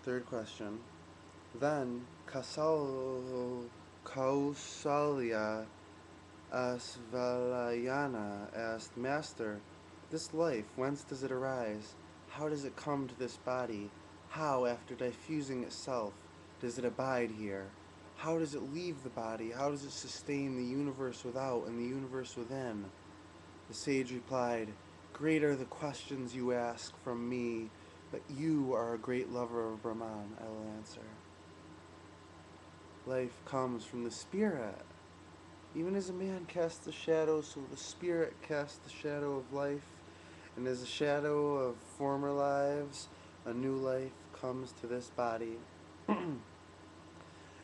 Third question. Then Kausalya Asvalayana asked, Master, this life, whence does it arise? How does it come to this body? How, after diffusing itself, does it abide here? How does it leave the body? How does it sustain the universe without and the universe within? The sage replied, Great are the questions you ask from me, but you are a great lover of Brahman, I will answer. Life comes from the spirit. Even as a man casts the shadow, so the spirit casts the shadow of life, and as a shadow of former lives, a new life comes to this body.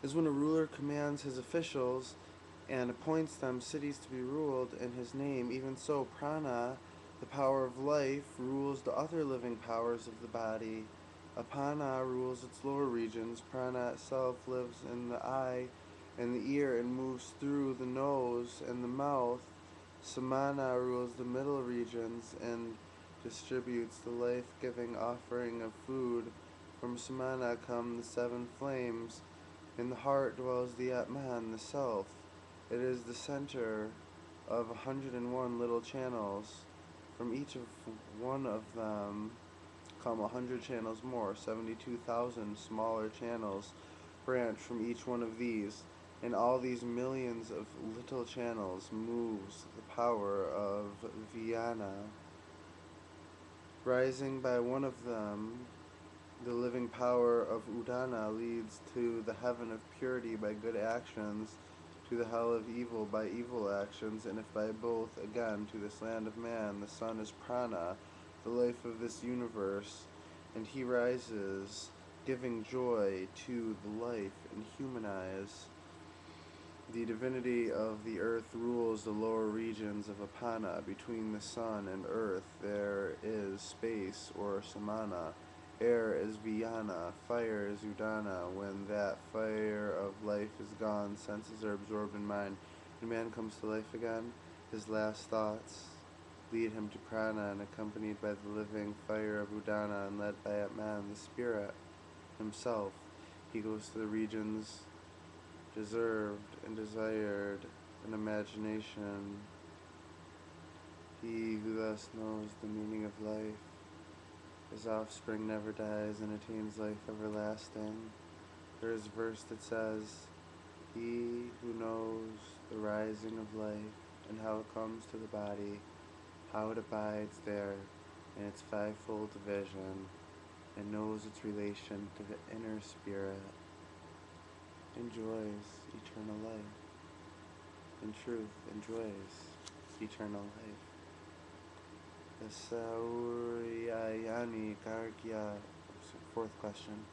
As when a ruler commands his officials and appoints them cities to be ruled in his name, even so prana, the power of life, rules the other living powers of the body. Apana rules its lower regions. Prana itself lives in the eye and the ear and moves through the nose and the mouth. Samana rules the middle regions and distributes the life-giving offering of food. From Samana come the seven flames. In the heart dwells the Atman, the Self. It is the center of 101 little channels. From each of one of them come 100 channels more. 72,000 smaller channels branch from each one of these. In all these millions of little channels moves the power of Vijnana. Rising by one of them, the living power of Udana leads to the heaven of purity by good actions, to the hell of evil by evil actions, and if by both, again to this land of man. The sun is prana, the life of this universe, and he rises, giving joy to the life in human eyes. The divinity of the earth rules the lower regions of Apana. Between the sun and earth there is space, or samana. Air is Vijnana, fire is Udana. When that fire of life is gone, senses are absorbed in mind. When man comes to life again, his last thoughts lead him to prana, and accompanied by the living fire of Udana and led by Atman, the spirit himself, he goes to the regions deserved and desired in imagination. He who thus knows the meaning of life, his offspring never dies and attains life everlasting. There is a verse that says, He who knows the rising of life and how it comes to the body, how it abides there in its fivefold division, and knows its relation to the inner spirit, enjoys eternal life. In truth, enjoys eternal life. The Sauryayani Gargya, fourth question.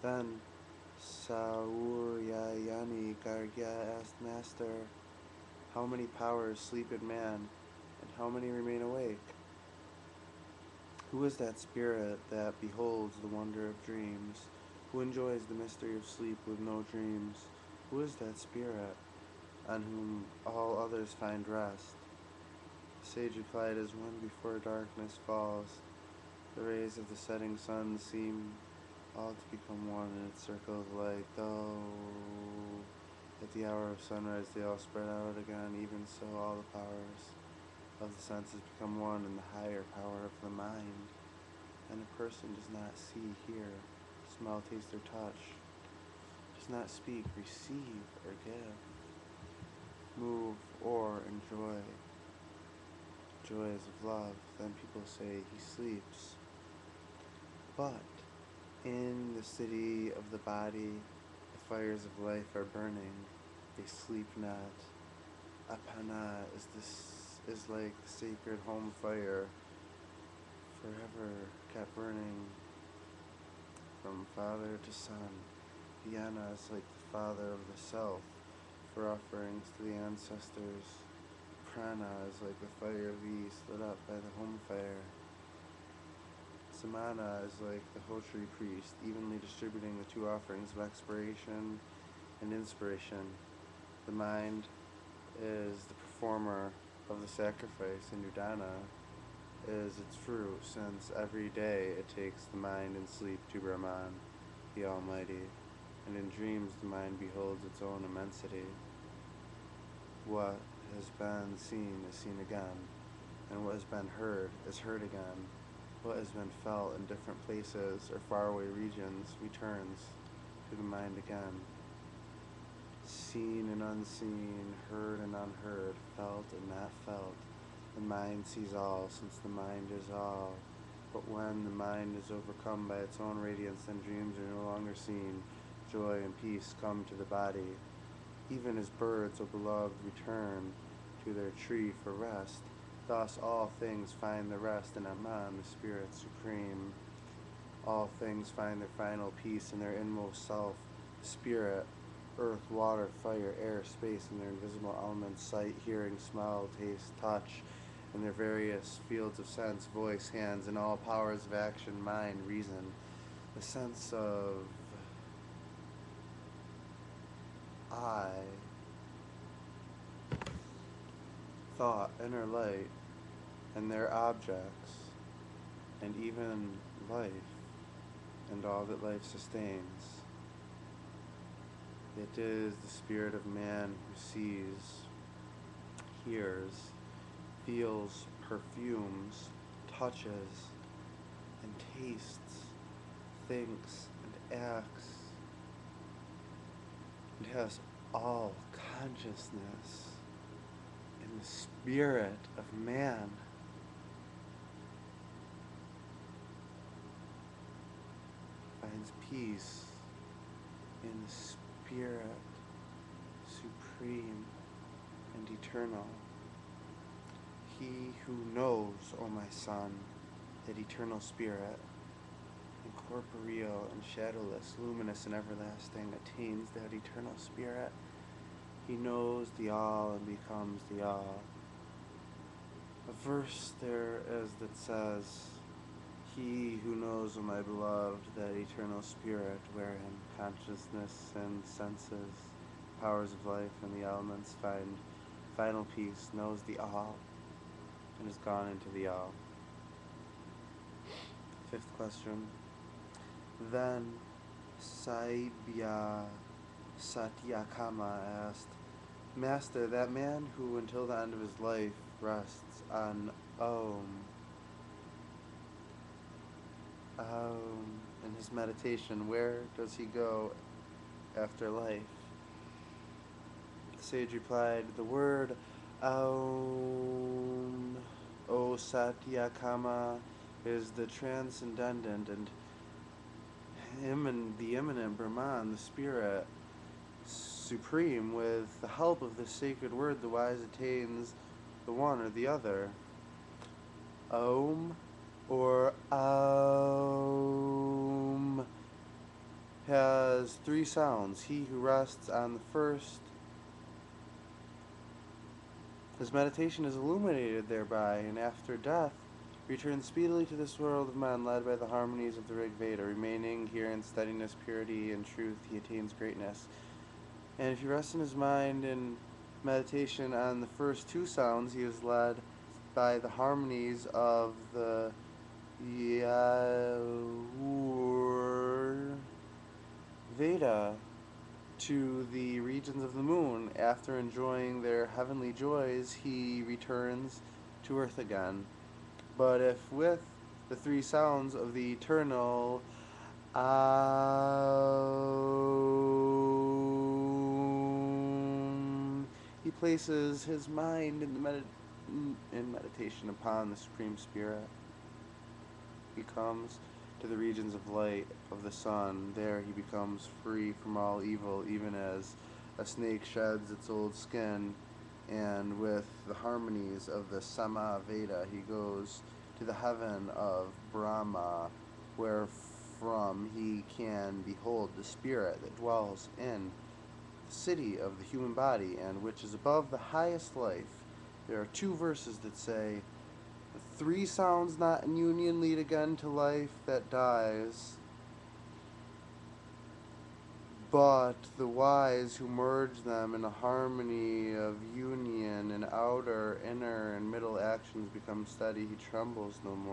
Then Sauryayani Gargya asked, Master, how many powers sleep in man, and how many remain awake? Who is that spirit that beholds the wonder of dreams? Who enjoys the mystery of sleep with no dreams? Who is that spirit on whom all others find rest? The sage replied, as when before darkness falls, the rays of the setting sun seem all to become one in its circle of light, though at the hour of sunrise they all spread out again, even so all the powers of the senses become one in the higher power of the mind. And a person does not see, hear, smell, taste, or touch, does not speak, receive, or give, move, or enjoy joys of love. Then people say he sleeps. But in the city of the body, the fires of life are burning. They sleep not. Apana is like the sacred home fire, forever kept burning from father to son. Vijnana is like the father of the self, for offerings to the ancestors. Prana is like the fire of the east, lit up by the home fire. Samana is like the Hotri priest, evenly distributing the two offerings of expiration and inspiration. The mind is the performer of the sacrifice in Udana. is its fruit, since every day it takes the mind in sleep to Brahman, the Almighty, and in dreams the mind beholds its own immensity. What has been seen is seen again, and what has been heard is heard again. What has been felt in different places or faraway regions returns to the mind again. Seen and unseen, heard and unheard, felt and not felt. The mind sees all, since the mind is all. But when the mind is overcome by its own radiance, then dreams are no longer seen. Joy and peace come to the body. Even as birds, O beloved, return to their tree for rest, thus all things find their rest in Atman, the Spirit Supreme. All things find their final peace in their inmost self, the Spirit. Earth, water, fire, air, space, and their invisible elements, sight, hearing, smell, taste, touch, and their various fields of sense, voice, hands, and all powers of action, mind, reason. The sense of I, thought, inner light, and their objects, and even life, and all that life sustains. It is the spirit of man who sees, hears, feels, perfumes, touches, and tastes, thinks, and acts, and has all consciousness in the spirit of man. Finds peace in the Spirit supreme and eternal. He who knows, O my son, that eternal Spirit, incorporeal and shadowless, luminous and everlasting, attains that eternal Spirit. He knows the all and becomes the all. A verse there is that says, He who knows, O my beloved, that eternal Spirit, wherein consciousness and senses, powers of life, and the elements find final peace, knows the all, and has gone into the all. Fifth question. Then Saibya Satyakama asked, Master, that man who until the end of his life rests on in his meditation, where does he go after life? The sage replied, the word Aum, O Satyakama, is the transcendent and the immanent Brahman, the Spirit Supreme. With the help of this sacred word, the wise attains the one or the other. Om or Aum has three sounds. He who rests on the first, his meditation is illuminated thereby, and after death returns speedily to this world of men, led by the harmonies of the Rig Veda. Remaining here in steadiness, purity, and truth, he attains greatness. And if he rests in his mind in meditation on the first two sounds, he is led by the harmonies of the Yaur Veda to the regions of the moon. After enjoying their heavenly joys, he returns to earth again. But if with the three sounds of the eternal he places his mind in meditation upon the Supreme Spirit, he comes to the regions of light of the sun. There he becomes free from all evil, even as a snake sheds its old skin, and with the harmonies of the Sama Veda he goes to the heaven of Brahma, where from he can behold the spirit that dwells in the city of the human body, and which is above the highest life. There are two verses that say, the three sounds not in union lead again to life that dies. But the wise who merge them in a harmony of union and outer, inner, and middle actions become steady. He trembles no more.